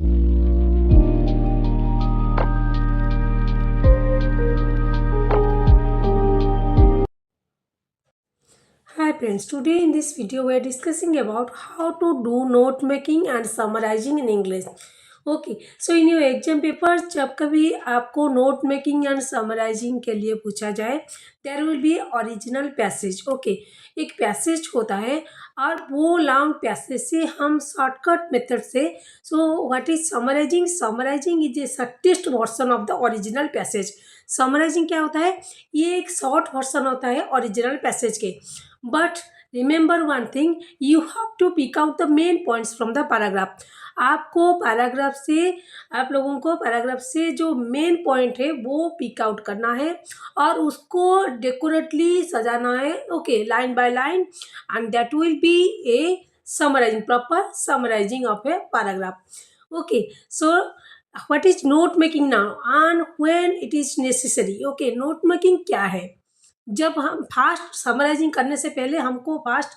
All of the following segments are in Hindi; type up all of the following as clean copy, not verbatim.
Hi friends, today in this video we are discussing about how to do note making and summarizing in English. Okay so in your exam paper जब कभी आपको नोट मेकिंग एंड समराइजिंग के लिए पूछा जाए there will be original passage. Okay, एक पैसेज होता है और वो लॉन्ग पैसेज से हम शॉर्टकट मेथड से so what is summarising? Summarising is a shortest version of the original passage. Summarising क्या होता है? ये एक शॉर्ट वर्सन होता है ओरिजिनल पैसेज के। But remember one thing, you have to pick out the main points from the paragraph. आपको पैराग्राफ से आप लोगों को पैराग्राफ से जो मेन पॉइंट है वो पिक आउट करना है और उसको डेकोरेटली सजाना है। Okay, line by line, and that will be A summarising, proper summarising of a paragraph. Okay, so what is note making now and when it is necessary? Okay, note making क्या है? जब हम फास्ट समराइजिंग करने से पहले हमको फास्ट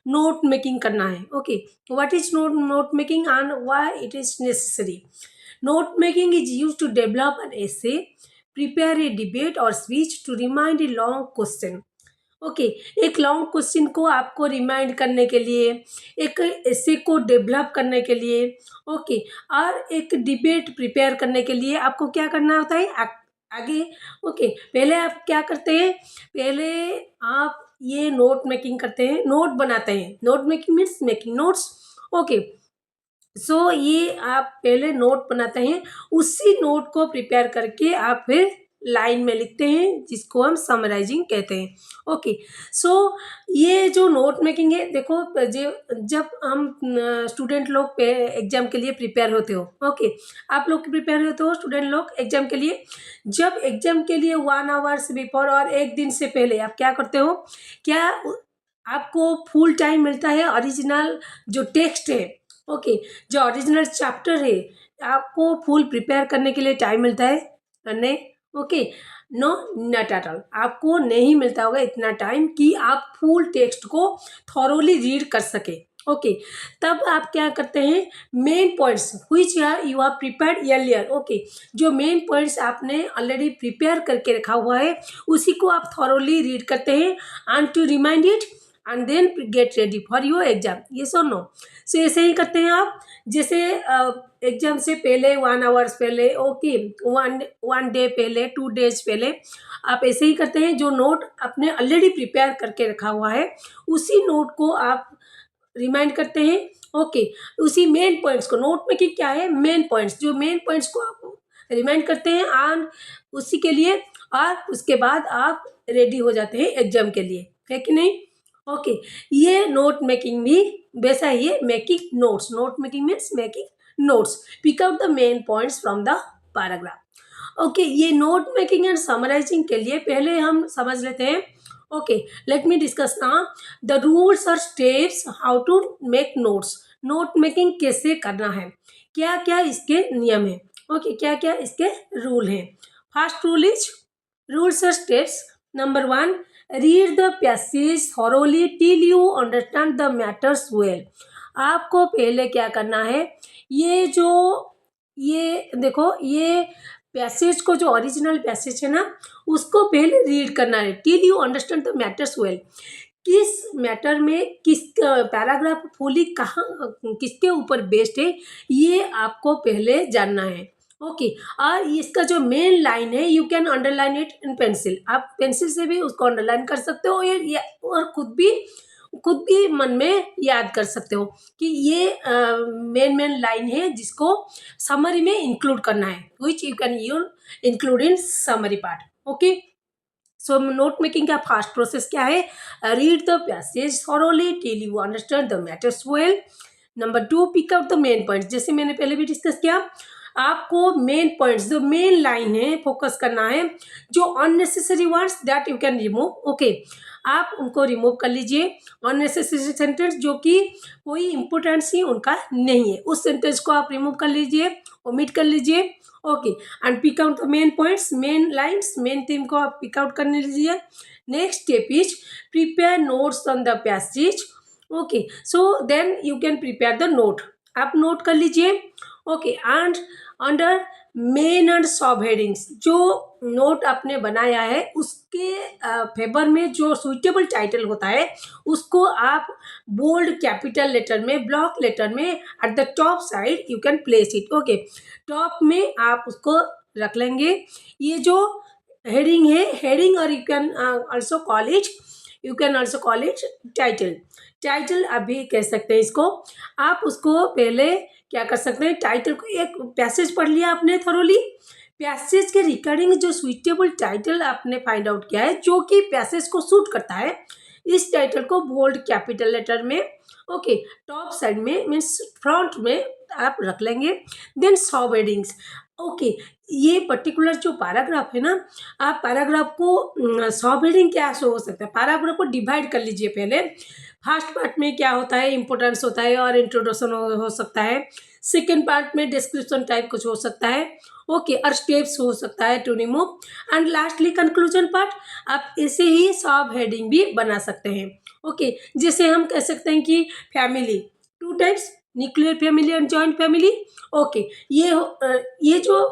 नोट मेकिंग करना है। Okay, what is note making and why it is necessary? Note making is use to develop an essay, prepare a debate और speech, to remind a long question. Okay, एक लॉन्ग क्वेश्चन को आपको रिमाइंड करने के लिए, एक ऐसे को डेवलप करने के लिए, ओके, और एक डिबेट प्रिपेयर करने के लिए आपको क्या करना होता है आगे? ओके, पहले आप क्या करते हैं? पहले आप ये नोट मेकिंग करते हैं, नोट बनाते हैं। Note making means making notes. Okay, so ये आप पहले नोट बनाते हैं, उसी नोट को प्रिपेयर करके आप फिर लाइन में लिखते हैं, जिसको हम समराइजिंग कहते हैं। ओके, सो ये जो नोट मेकिंग है, देखो जब हम स्टूडेंट लोग एग्जाम के लिए प्रिपेयर होते हो, ओके, आप लोग प्रिपेयर होते हो स्टूडेंट लोग एग्जाम के लिए, जब एग्जाम के लिए 1 आवर्स बिफोर और एक दिन से पहले आप क्या करते हो? क्या आपको फुल टाइम मिलता है? ओरिजिनल जो टेक्स्ट है, ओके, जो ओरिजिनल चैप्टर है, आपको फुल प्रिपेयर करने के लिए टाइम मिलता है? नहीं। Okay, no, not at all. आपको नहीं मिलता होगा इतना टाइम कि आप फुल टेक्स्ट को थॉरोली रीड कर सके। ओके, तब आप क्या करते हैं? Main points which you are prepared earlier. Okay, जो मेन पॉइंट्स आपने ऑलरेडी प्रिपेयर करके रखा हुआ है, उसी को आप थॉरोली रीड करते हैं and to remind it and then get ready for your exam. Yes और नो? सो ऐसे ही करते हैं आप, जैसे एग्जाम से पहले 1 आवर्स पहले, ओके, वन डे पहले, 2 डेज पहले आप ऐसे ही करते हैं। जो नोट आपने ऑलरेडी प्रिपेयर करके रखा हुआ है, उसी नोट को आप रिमाइंड करते हैं। ओके, उसी मेन पॉइंट्स को, नोट में कि क्या है? मेन पॉइंट्स, जो मेन पॉइंट्स को आप रिमाइंड करते हैं एंड उसी के लिए, और उसके बाद आप रेडी हो जाते हैं एग्जाम के लिए, है कि नहीं? ओके, ये नोट मेकिंग भी वैसा ही है, making notes. Note making means making notes, pick out the main points from the paragraph. Okay, ये नोट मेकिंग एंड समराइजिंग के लिए पहले हम समझ लेते हैं। Okay, let me discuss now the rules और steps how to make notes. Note making कैसे करना है, क्या क्या इसके नियम है? ओके, क्या क्या इसके रूल हैं? फर्स्ट रूल इज रूल्स और steps. Number 1, read the passage thoroughly till you understand the matters well। आपको पहले क्या करना है? ये देखो, ये पैसेज को, जो ओरिजिनल पैसेज है ना, उसको पहले रीड करना है till you understand the matters well. किस मैटर में, किस पैराग्राफ फुली कहाँ, किसके ऊपर बेस्ड है, ये आपको पहले जानना है। ओके, और इसका जो मेन लाइन है, you can underline it in pencil. आप पेंसिल से भी उसको अंडरलाइन कर सकते हो, और खुद भी मन में याद कर सकते हो कि ये मेन लाइन है, जिसको समरी में इंक्लूड करना है, which you can include in summary part. Okay, so note making का फास्ट प्रोसेस क्या है? Read the passage thoroughly till you understand the matters well। Number 2, pick out the main points. जैसे मैंने पहले भी डिस्कस किया, आपको मेन पॉइंट्स, जो मेन लाइन है, फोकस करना है। जो unnecessary words that you can remove. Okay, आप उनको रिमूव कर लीजिए। अननेसेसरी सेंटेंस जो कि कोई इंपॉर्टेंस ही उनका नहीं है, उस सेंटेंस को आप रिमूव कर लीजिए, ओमिट कर लीजिए। Okay, and pick out the main points, main lines, main theme को आप पिक आउट करने लीजिए। Next step is prepare notes on the passage. Okay, so then you can prepare the note. आप नोट कर लीजिए। Okay and under main and सब हेडिंग्स जो नोट आपने बनाया है उसके फेवर में जो सुइटेबल टाइटल होता है उसको आप बोल्ड कैपिटल लेटर में ब्लॉक लेटर में at the top side you can place it. Okay, top में आप उसको रख लेंगे। ये जो हेडिंग है, हेडिंग और you can also call it, you can also call it title. Title अभी कह सकते हैं इसको। आप उसको पहले क्या कर सकते हैं, टाइटल को एक पैसेज पढ़ लिया आपने थोरोली, पैसेज के रिगार्डिंग जो सुइटेबल टाइटल आपने फाइंड आउट किया है जो कि पैसेज को सूट करता है, इस टाइटल को बोल्ड कैपिटल लेटर में ओके टॉप साइड में मीन्स फ्रंट में आप रख लेंगे। देन सब हेडिंग्स। ओके, ये पर्टिकुलर जो पैराग्राफ है ना, आप पैराग्राफ को सब हेडिंग क्या शो हो सकता है, पैराग्राफ को डिवाइड कर लीजिए। पहले फर्स्ट पार्ट में क्या होता है, इंपोर्टेंस होता है और इंट्रोडक्शन हो सकता है। सेकेंड पार्ट में डिस्क्रिप्शन टाइप कुछ हो सकता है ओके और स्टेप्स हो सकता है to remove and lastly conclusion part. आप ऐसे ही सब हेडिंग भी बना सकते हैं। ओके, जैसे हम कह सकते हैं कि family two types, nuclear family and joint family. Okay, ये जो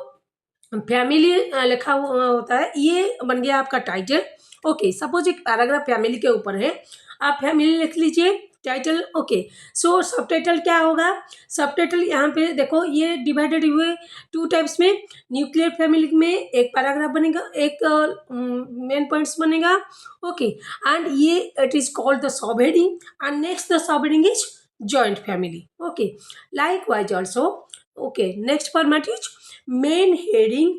फैमिली लिखा हुआ होता है ये बन गया आपका टाइटल। ओके, सपोज एक पैराग्राफ फैमिली के ऊपर है, आप फैमिली लिख लीजिए टाइटल। ओके, सो सब टाइटल क्या होगा, सब टाइटल यहाँ पे देखो ये डिवाइडेड हुए टू टाइप्स में। न्यूक्लियर फैमिली में एक पैराग्राफ बनेगा, एक मेन पॉइंट्स बनेगा। ओके, एंड ये it is called the sub heading and next the sub heading is joint family. Okay, likewise also. Okay, next format is main heading.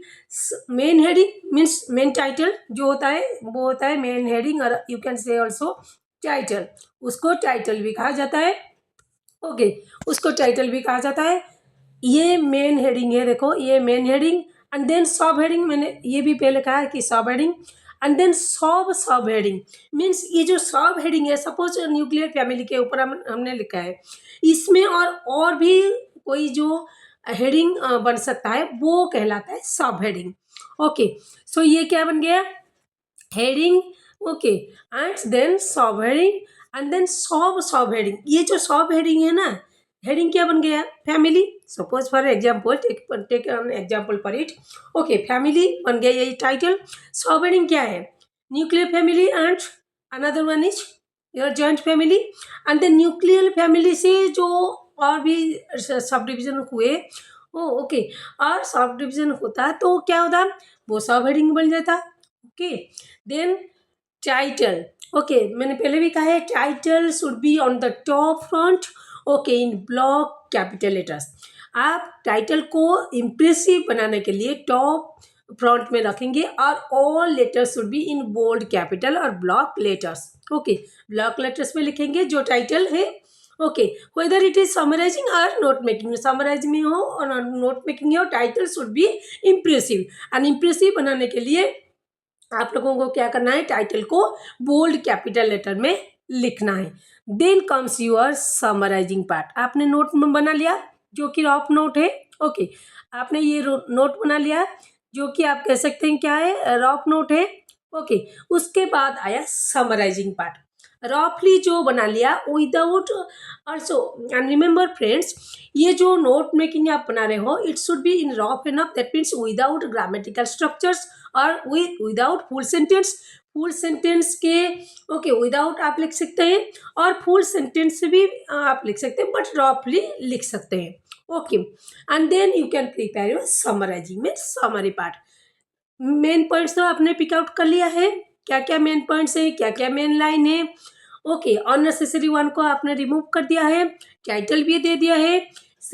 Main heading means main title जो होता है वो होता है मेन हेडिंग और you can say also title, उसको टाइटल भी कहा जाता है। ओके, उसको टाइटल भी कहा जाता है। ये मेन हेडिंग है, देखो ये मेन हेडिंग एंड देन सब हेडिंग, मैंने ये भी पहले कहा है कि सब हेडिंग एंड देन सब हेडिंग मीन्स ये जो सब हेडिंग है, सपोज न्यूक्लियर फैमिली के ऊपर हमने लिखा है, इसमें और भी कोई जो हेडिंग बन सकता है वो कहलाता है सब हेडिंग। ओके, सो ये क्या बन गया, हेडिंग। ओके, एंड देन सब हेडिंग एंड देन सब हेडिंग। ये जो सब हेडिंग है ना, हेडिंग क्या बन गया, family. Suppose for example take an example for it. Okay, family बन गया ये टाइटल। सब हेडिंग क्या है, nuclear family and another one is your joint family. And then nuclear family से जो और भी सब डिविजन हुए ओके, और सब डिविजन होता तो क्या होता, वो सब हेडिंग बन जाता। Okay, then title. ओके, मैंने पहले भी कहा है title should be on the top front okay in block capital letters. आप टाइटल को इम्प्रेसिव बनाने के लिए टॉप फ्रंट में रखेंगे और all letters should be in bold capital और block letters. Okay, block letters में लिखेंगे जो टाइटल है। Okay, whether it is summarizing और नोट मेकिंग, समराइज में हो और नोट मेकिंग हो, title should be impressive and impressive बनाने के लिए आप लोगों को क्या करना है, टाइटल को बोल्ड कैपिटल लेटर में लिखना है। Then comes your summarising part. आपने नोट बना लिया जो कि रफ नोट है। ओके, आपने ये नोट बना लिया जो कि आप कह सकते हैं क्या है, रफ नोट है। ओके, उसके बाद आया समराइजिंग पार्ट, रफली जो बना लिया without also. And remember friends, ये जो नोट मेकिंग आप बना रहे हो it should be in rough enough, that means without grammatical structures और without full sentence. Full sentence के ओके विदाउट आप लिख सकते हैं और फुल सेंटेंस से भी आप लिख सकते हैं बट रफली लिख सकते हैं। Okay, and then you can prepare your summarising means summary part. Main points तो आपने पिक आउट कर लिया है, क्या क्या मेन पॉइंट्स है, क्या क्या मेन लाइन है। ओके, अननेसेसरी वन को आपने रिमूव कर दिया है, टाइटल भी दे दिया है,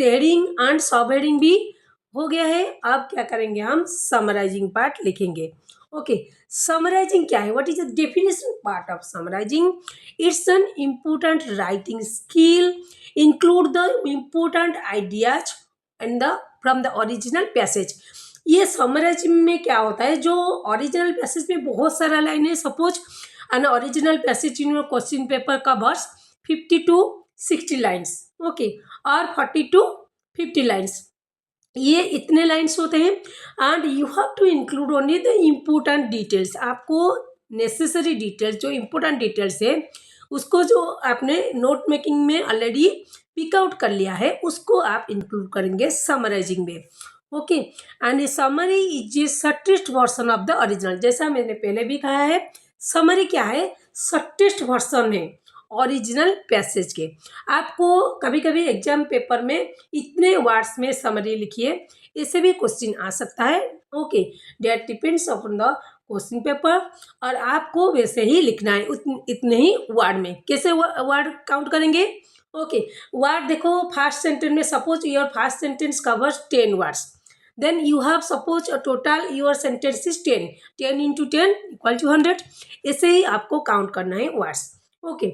हेडिंग एंड सब हेडिंग भी हो गया है। अब क्या करेंगे, हम समराइजिंग पार्ट लिखेंगे। ओके, समराइजिंग क्या है, what is the definition part of summarising. It's an important writing skill, include the important ideas and the from the original passage. ये समराइजिंग में क्या होता है, जो ओरिजिनल पैसेज में बहुत सारा लाइन है, suppose an original passage in your question paper covers 50 to 60 lines okay और 40 to 50 लाइन्स, ये इतने लाइन्स होते हैं। And you have to include only the important details. आपको नेसेसरी डिटेल्स जो इम्पोर्टेंट डिटेल्स है उसको जो आपने नोट मेकिंग में ऑलरेडी पिक आउट कर लिया है उसको आप इंक्लूड करेंगे समराइजिंग में। Okay, and summary is a shortest version of the original. जैसा मैंने पहले भी कहा है, समरी क्या है, शॉर्टेस्ट वर्जन है ओरिजिनल पैसेज के। आपको कभी कभी एग्जाम पेपर में इतने वर्ड्स में समरी लिखिए, इससे भी क्वेश्चन आ सकता है। Okay, date depends upon the question paper, और आपको वैसे ही लिखना है इतने ही वर्ड में। कैसे वर्ड काउंट करेंगे? ओके, वर्ड देखो, फर्स्ट सेंटेंस में suppose your first sentence covers 10 words, then you have suppose a total your sentence is 10 into 10 equal to 100। ऐसे ही आपको काउंट करना है वर्ड्स। ओके,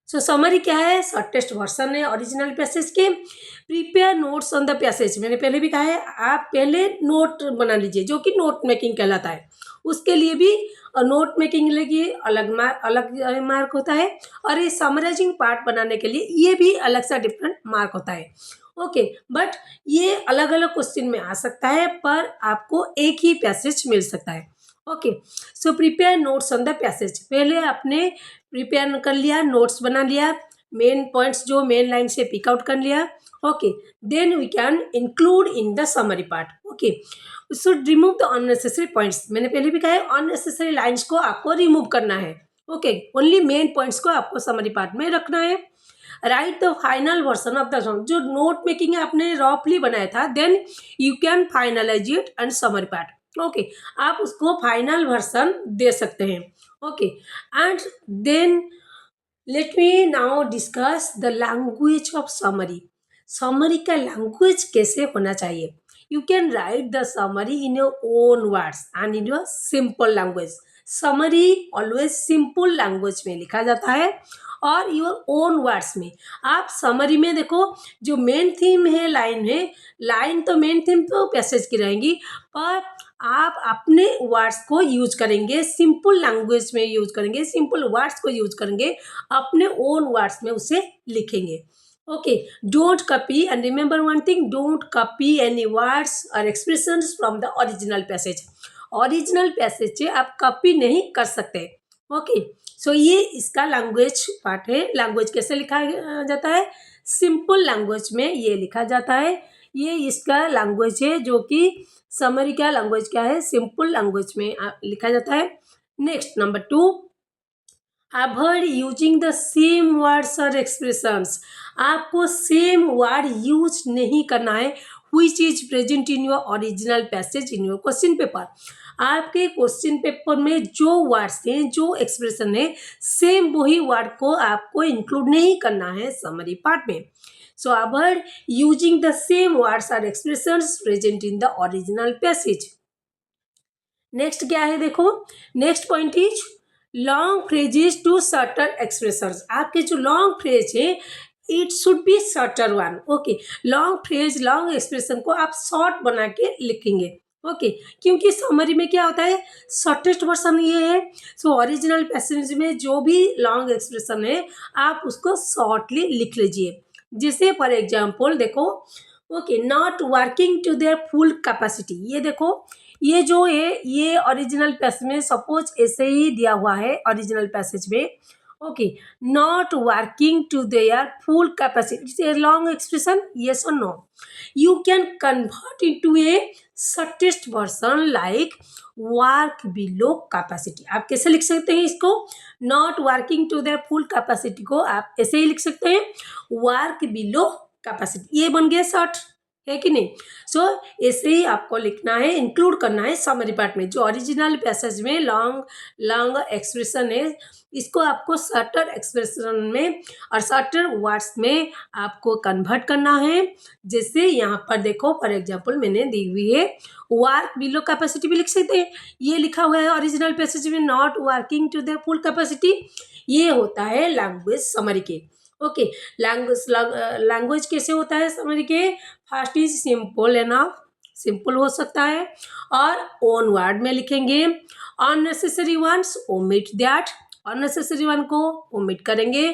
सो समरी क्या है, शॉर्टेस्ट वर्जन है ओरिजिनल पैसेज के। Prepare notes on the passage, मैंने पहले भी कहा है, आप पहले नोट बना लीजिए जो कि नोट मेकिंग कहलाता है। उसके लिए भी नोट मेकिंग के लिए अलग मार्क होता है, और ये समराइजिंग पार्ट बनाने के लिए ये भी अलग सा डिफरेंट मार्क होता है। ओके, बट ये अलग अलग क्वेश्चन में आ सकता है, पर आपको एक ही पैसेज मिल सकता है। Okay, so prepare notes on the passage, पहले आपने प्रिपेयर कर लिया, नोट्स बना लिया, मेन पॉइंट्स जो मेन लाइन से पिक आउट कर लिया। Okay, then we can include in the summary part. Okay, should remove the unnecessary points, मैंने पहले भी कहा है अननेसेसरी लाइन्स को आपको रिमूव करना है। ओके, ओनली मेन पॉइंट्स को आपको समरी पार्ट में रखना है। Right the final version of the song, जो नोट मेकिंग आपने रफली बनाया था, then you can finalise it and summary part. Okay, आप उसको फाइनल वर्जन दे सकते हैं। Okay, and then let me now discuss the language of summary. Summary का लैंग्वेज कैसे होना चाहिए? You can write the summary in your own words and in your simple language. Summary always simple language में लिखा जाता है और योर ओन वर्ड्स में। आप समरी में देखो, जो मेन थीम है लाइन है, लाइन तो मेन थीम तो पैसेज की रहेंगी, पर आप अपने वर्ड्स को यूज करेंगे, सिंपल लैंग्वेज में यूज करेंगे, सिंपल वर्ड्स को यूज करेंगे, अपने ओन वर्ड्स में उसे लिखेंगे। Okay, don't copy, and remember one thing, don't copy any words और expressions from the original passage. Original passage से आप कॉपी नहीं कर सकते। ओके, सो ये इसका लैंग्वेज पार्ट है। लैंग्वेज कैसे लिखा जाता है? सिंपल लैंग्वेज में ये लिखा जाता है। ये इसका लैंग्वेज है, जो कि समरी का लैंग्वेज क्या है, सिंपल लैंग्वेज में लिखा जाता है। Next number 2, avoid using the same words और एक्सप्रेशंस। आपको सेम वर्ड यूज नहीं करना है which is present in your original passage in your question paper। आपके क्वेश्चन पेपर में जो वर्ड्स हैं, जो एक्सप्रेशन है, सेम वही वर्ड को आपको इंक्लूड नहीं करना है समरी पार्ट में। So avoid using the same words और expressions present in the original passage. Next क्या है देखो, next point is long phrases to shorter expressions. आपके जो लॉन्ग फ्रेज है, it should be shorter one. Okay, long phrase, long expression को आप शॉर्ट बना के लिखेंगे। ओके, क्योंकि समरी में क्या होता है, शॉर्टेस्ट वर्जन ये है। सो ओरिजिनल पैसेज में जो भी लॉन्ग एक्सप्रेशन है, आप उसको शॉर्टली लिख लीजिए। जैसे फॉर एग्जाम्पल देखो, okay, not working to their full capacity. ये देखो, ये जो है, ये ओरिजिनल पैसेज में सपोज ऐसे ही दिया हुआ है ओरिजिनल पैसेज में। Okay, not working to their full capacity, it's a long expression, yes और no. You can convert into a shortest version like work below capacity. आप कैसे लिख सकते हैं इसको? Not working to their full capacity को आप ऐसे ही लिख सकते हैं, वर्क बिलो कैपेसिटी। ये बन गया शॉर्ट, है कि नहीं? सो ऐसे ही आपको लिखना है, इंक्लूड करना है समरी पार्ट में। जो ओरिजिनल पैसेज में लॉन्ग एक्सप्रेशन है, इसको आपको शॉर्टर एक्सप्रेशन में और शॉर्टर वर्ड्स में आपको कन्वर्ट करना है। जैसे यहाँ पर देखो, फॉर एग्जांपल मैंने दी हुई है, वर्क बिलो कैपेसिटी भी लिख सकते हैं। ये लिखा हुआ है ओरिजिनल पैसेज में, not working to the full capacity. ये होता है लैंग्वेज समरी के। ओके, लैंग्वेज कैसे होता है समरी के? First is simple enough, simple हो सकता है, और ओन वर्ड में लिखेंगे। Unnecessary once omit that, unnecessary one को ओमिट करेंगे।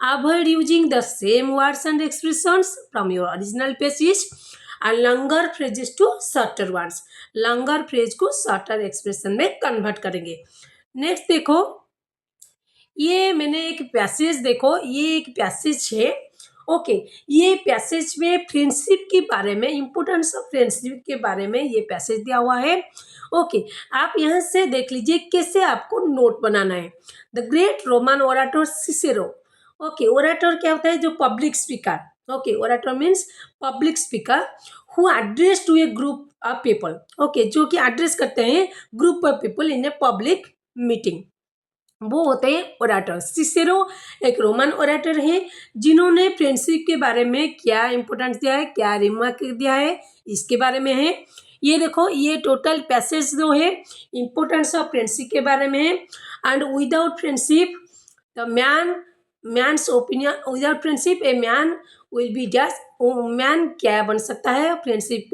Avoid using the same words and expressions from your original passage and longer phrases to shorter words, longer phrase को शॉर्टर एक्सप्रेशन में कन्वर्ट करेंगे। नेक्स्ट देखो, ये मैंने एक पैसेज देखो, ये एक पैसेज है। ओके, ये पैसेज में फ्रेंडशिप के बारे में, इम्पोर्टेंस ऑफ फ्रेंडशिप के बारे में ये पैसेज दिया हुआ है। ओके, आप यहाँ से देख लीजिए कैसे आपको नोट बनाना है। The great Roman orator Cicero. Okay, orator क्या होता है? जो public speaker. Okay, orator means public speaker who address to a group of people. Okay, जो कि एड्रेस करते हैं group of people in a public meeting, वो होते हैं ओराटर। सिसेरो एक रोमन ओराटर हैं जिन्होंने फ्रेंडशिप के बारे में क्या इंपॉर्टेंस दिया है, क्या रिमार्क दिया है, इसके बारे में है। ये देखो, ये टोटल पैसेज जो है इंपॉर्टेंस ऑफ फ्रेंडशिप के बारे में है। And without friendship the mains opinion, without friendship a man will be just, man क्या बन सकता है फ्रेंडशिप,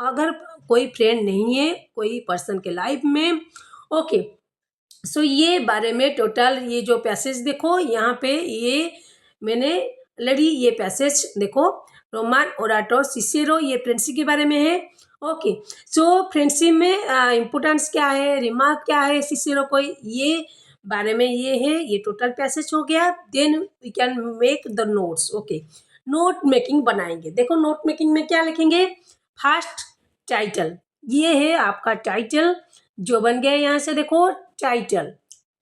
अगर कोई फ्रेंड नहीं है कोई पर्सन के लाइफ में। ओके, सो ये बारे में टोटल ये जो पैसेज देखो यहाँ पे, ये मैंने ऑलरेडी ये पैसेज देखो, रोमन ओराटर सिसेरो, ये फ्रेंडशिप के बारे में है। ओके, सो फ्रेंडशिप में इम्पोर्टेंस क्या है, रिमार्क क्या है सिसेरो को, ये बारे में ये है। ये टोटल पैसेज हो गया। Then we can make the notes. Okay, note making बनाएंगे। देखो नोट मेकिंग में क्या लिखेंगे? फर्स्ट टाइटल, ये है आपका टाइटल जो बन गया यहाँ से देखो, title,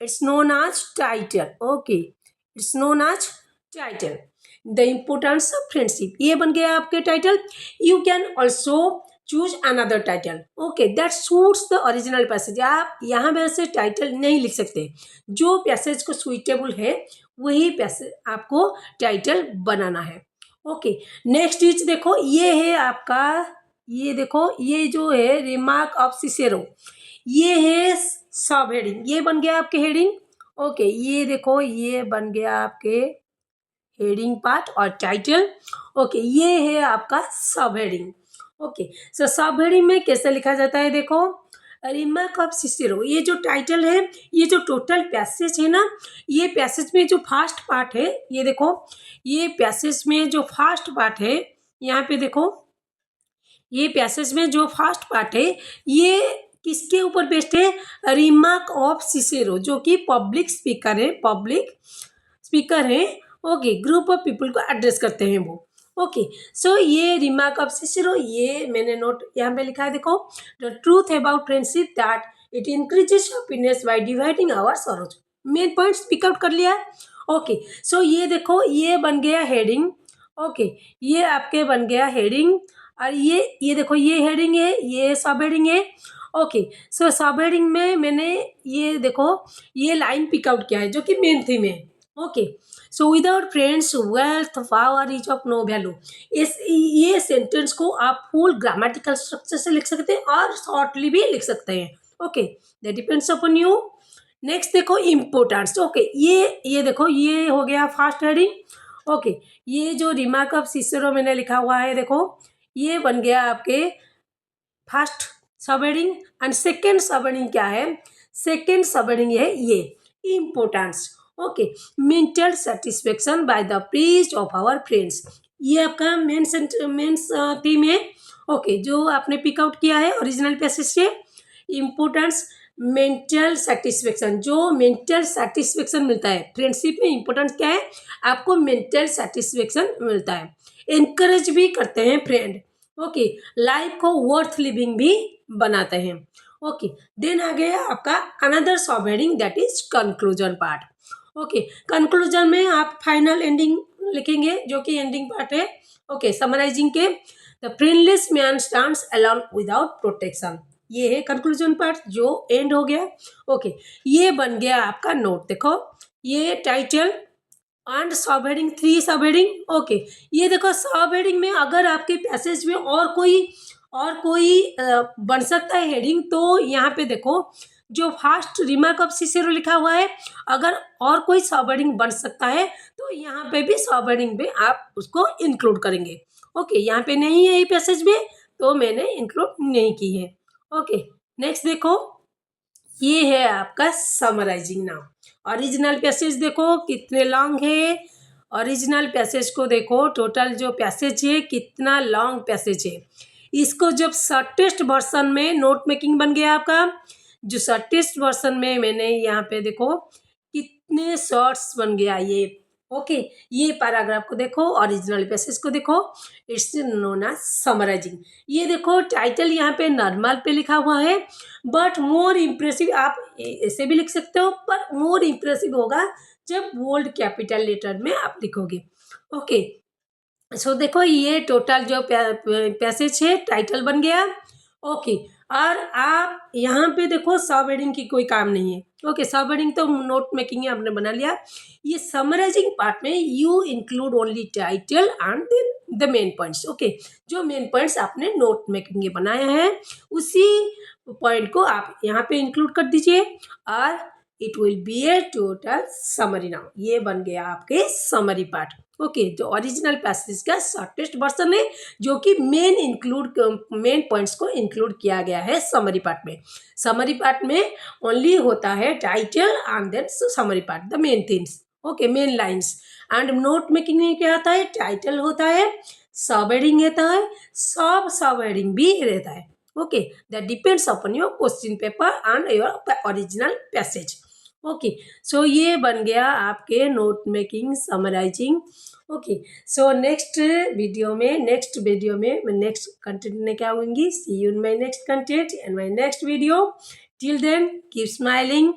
it's known as title. Okay, it's known as title. The importance of friendship, ये बन गया आपके title. You can also choose another title, okay, that suits the original passage. आप यहाँ पे से टाइटल नहीं लिख सकते, जो पैसेज को सुइटेबल है वही पैसेज आपको टाइटल बनाना है। ओके, नेक्स्ट चीज देखो, ये है आपका, ये देखो, ये जो है रिमार्क ऑफ सिसेरो, ये है सब हेडिंग, ये बन गया आपके हेडिंग। ओके, ये देखो, ये बन गया आपके हेडिंग पार्ट और टाइटल। ओके, ये है आपका सब हेडिंग। ओके, सो सब हेडिंग में कैसे लिखा जाता है? देखो, रिमार्क ऑफ सिसेरो, ये जो टाइटल है, ये जो टोटल पैसेज है ना, ये पैसेज में जो फर्स्ट पार्ट है, ये देखो, ये पैसेज में जो फर्स्ट पार्ट है, यहाँ पे देखो, ये पैसेज में जो फर्स्ट पार्ट है ये किसके ऊपर बेस्ड है? रिमार्क ऑफ सिसेरो, जो कि पब्लिक स्पीकर है, पब्लिक स्पीकर है। ओके, ग्रुप ऑफ पीपल को एड्रेस करते हैं वो। ओके, सो ये रिमार्क ऑफ सिसेरो, ये मैंने नोट यहाँ पे लिखा है। देखो, the truth about friendship that it increases happiness by dividing our Saroj. Main point speak out कर लिया। ओके, सो ये देखो, ये बन गया हेडिंग। ओके, ये आपके बन गया हेडिंग, और ये देखो, ये हेडिंग है, ये सब हेडिंग है। ओके, सो सब हेडिंग में मैंने ये देखो, ये लाइन पिक आउट किया है जो कि मेन थीम है। Okay, so without friends wealth power is of no value. इस ये सेंटेंस को आप फुल ग्रामेटिकल स्ट्रक्चर से लिख सकते हैं और शॉर्टली भी लिख सकते हैं। Okay, that depends upon you. Next देखो, इम्पोर्टेंस। ओके, ये देखो, ये हो गया फर्स्ट हेडिंग। ओके, ये जो रिमार्क ऑफ सिसेरो मैंने लिखा हुआ है, देखो, ये बन गया आपके फर्स्ट सब हेडिंग। एंड सेकेंड सब हेडिंग क्या है? सेकेंड सब हेडिंग है ये importance. Okay, mental satisfaction by the priest of our friends, ये आपका मेन थीम है। ओके, जो आपने पिक आउट किया है ओरिजिनल पैसेज से, इम्पोर्टेंस मेंटल सेटिस्फेक्शन, जो मेंटल सेटिस्फेक्शन मिलता है फ्रेंडशिप में। इम्पोर्टेंस क्या है? आपको मेंटल सेटिस्फेक्शन मिलता है। एनकरेज भी करते हैं फ्रेंड। ओके, लाइफ को वर्थ लिविंग भी बनाते हैं। ओके, देन आ गया आपका another sub heading, that is conclusion part. Okay, conclusion में आप फाइनल एंडिंग लिखेंगे, जो कि एंडिंग पार्ट है। ओके, समराइजिंग के, the friendless man stands alone without protection, ये है कंक्लूजन पार्ट जो एंड हो गया। ओके, ये बन गया आपका नोट। देखो, ये टाइटल एंड सब हेडिंग, 3 सब हेडिंग। ओके, ये देखो, सब हेडिंग में अगर आपके पैसेज में और कोई बन सकता है हेडिंग, तो यहाँ पे देखो, जो फर्स्ट रिमार्क ऑफ सिसेरो लिखा हुआ है, अगर और कोई सब हेडिंग बन सकता है तो यहाँ पे भी सब हेडिंग में आप उसको इंक्लूड करेंगे। ओके, यहाँ पे नहीं है ये पैसेज में, तो मैंने इंक्लूड नहीं की है। ओके, नेक्स्ट देखो, ये है आपका समराइजिंग नाउ। ओरिजिनल पैसेज देखो कितने लॉन्ग है। ओरिजिनल पैसेज को देखो, टोटल जो पैसेज है कितना लॉन्ग पैसेज है। इसको जब शॉर्टेस्ट वर्सन में नोट मेकिंग बन गया आपका, जो शॉर्टेस्ट वर्सन में मैंने यहाँ पे देखो कितने शॉर्ट्स बन गया ये। ओके, ये पैराग्राफ को देखो, ओरिजिनल पैसेज को देखो, इट्स नोन एज समराइजिंग। ये देखो टाइटल यहाँ पे नॉर्मल पे लिखा हुआ है, बट मोर इम्प्रेसिव आप ऐसे भी लिख सकते हो, पर मोर इम्प्रेसिव होगा जब बोल्ड कैपिटल लेटर में आप लिखोगे। ओके, सो देखो ये टोटल जो पैसेज है टाइटल बन गया। ओके, और आप यहाँ पे देखो सब हेडिंग की कोई काम नहीं है। ओके, सब हेडिंग तो नोट मेकिंग आपने बना लिया। ये समराइजिंग पार्ट में you include only title and then the main points. Okay, जो मेन पॉइंट्स आपने नोट मेकिंग में बनाया है उसी पॉइंट को आप यहाँ पे इंक्लूड कर दीजिए, और it will be A total summary. Now ये बन गया आपके समरी पार्ट। ओके, जो ओरिजिनल पैसेज का शॉर्टेस्ट वर्जन है, जो कि मेन पॉइंट्स को इंक्लूड किया गया है समरी पार्ट में। समरी पार्ट में ओनली होता है title and then summary part, the main things. Okay, main lines. And note making में क्या होता है, टाइटल होता है, सब हेडिंग रहता है, सब हेडिंग भी रहता है। Okay, that depends upon your question paper and your original passage. Okay, so ये बन गया आपके note making summarizing. Okay, so next video में मैं नेक्स्ट कंटेंट लेके आऊंगी। See you in my next content and my next video. Till then keep smiling.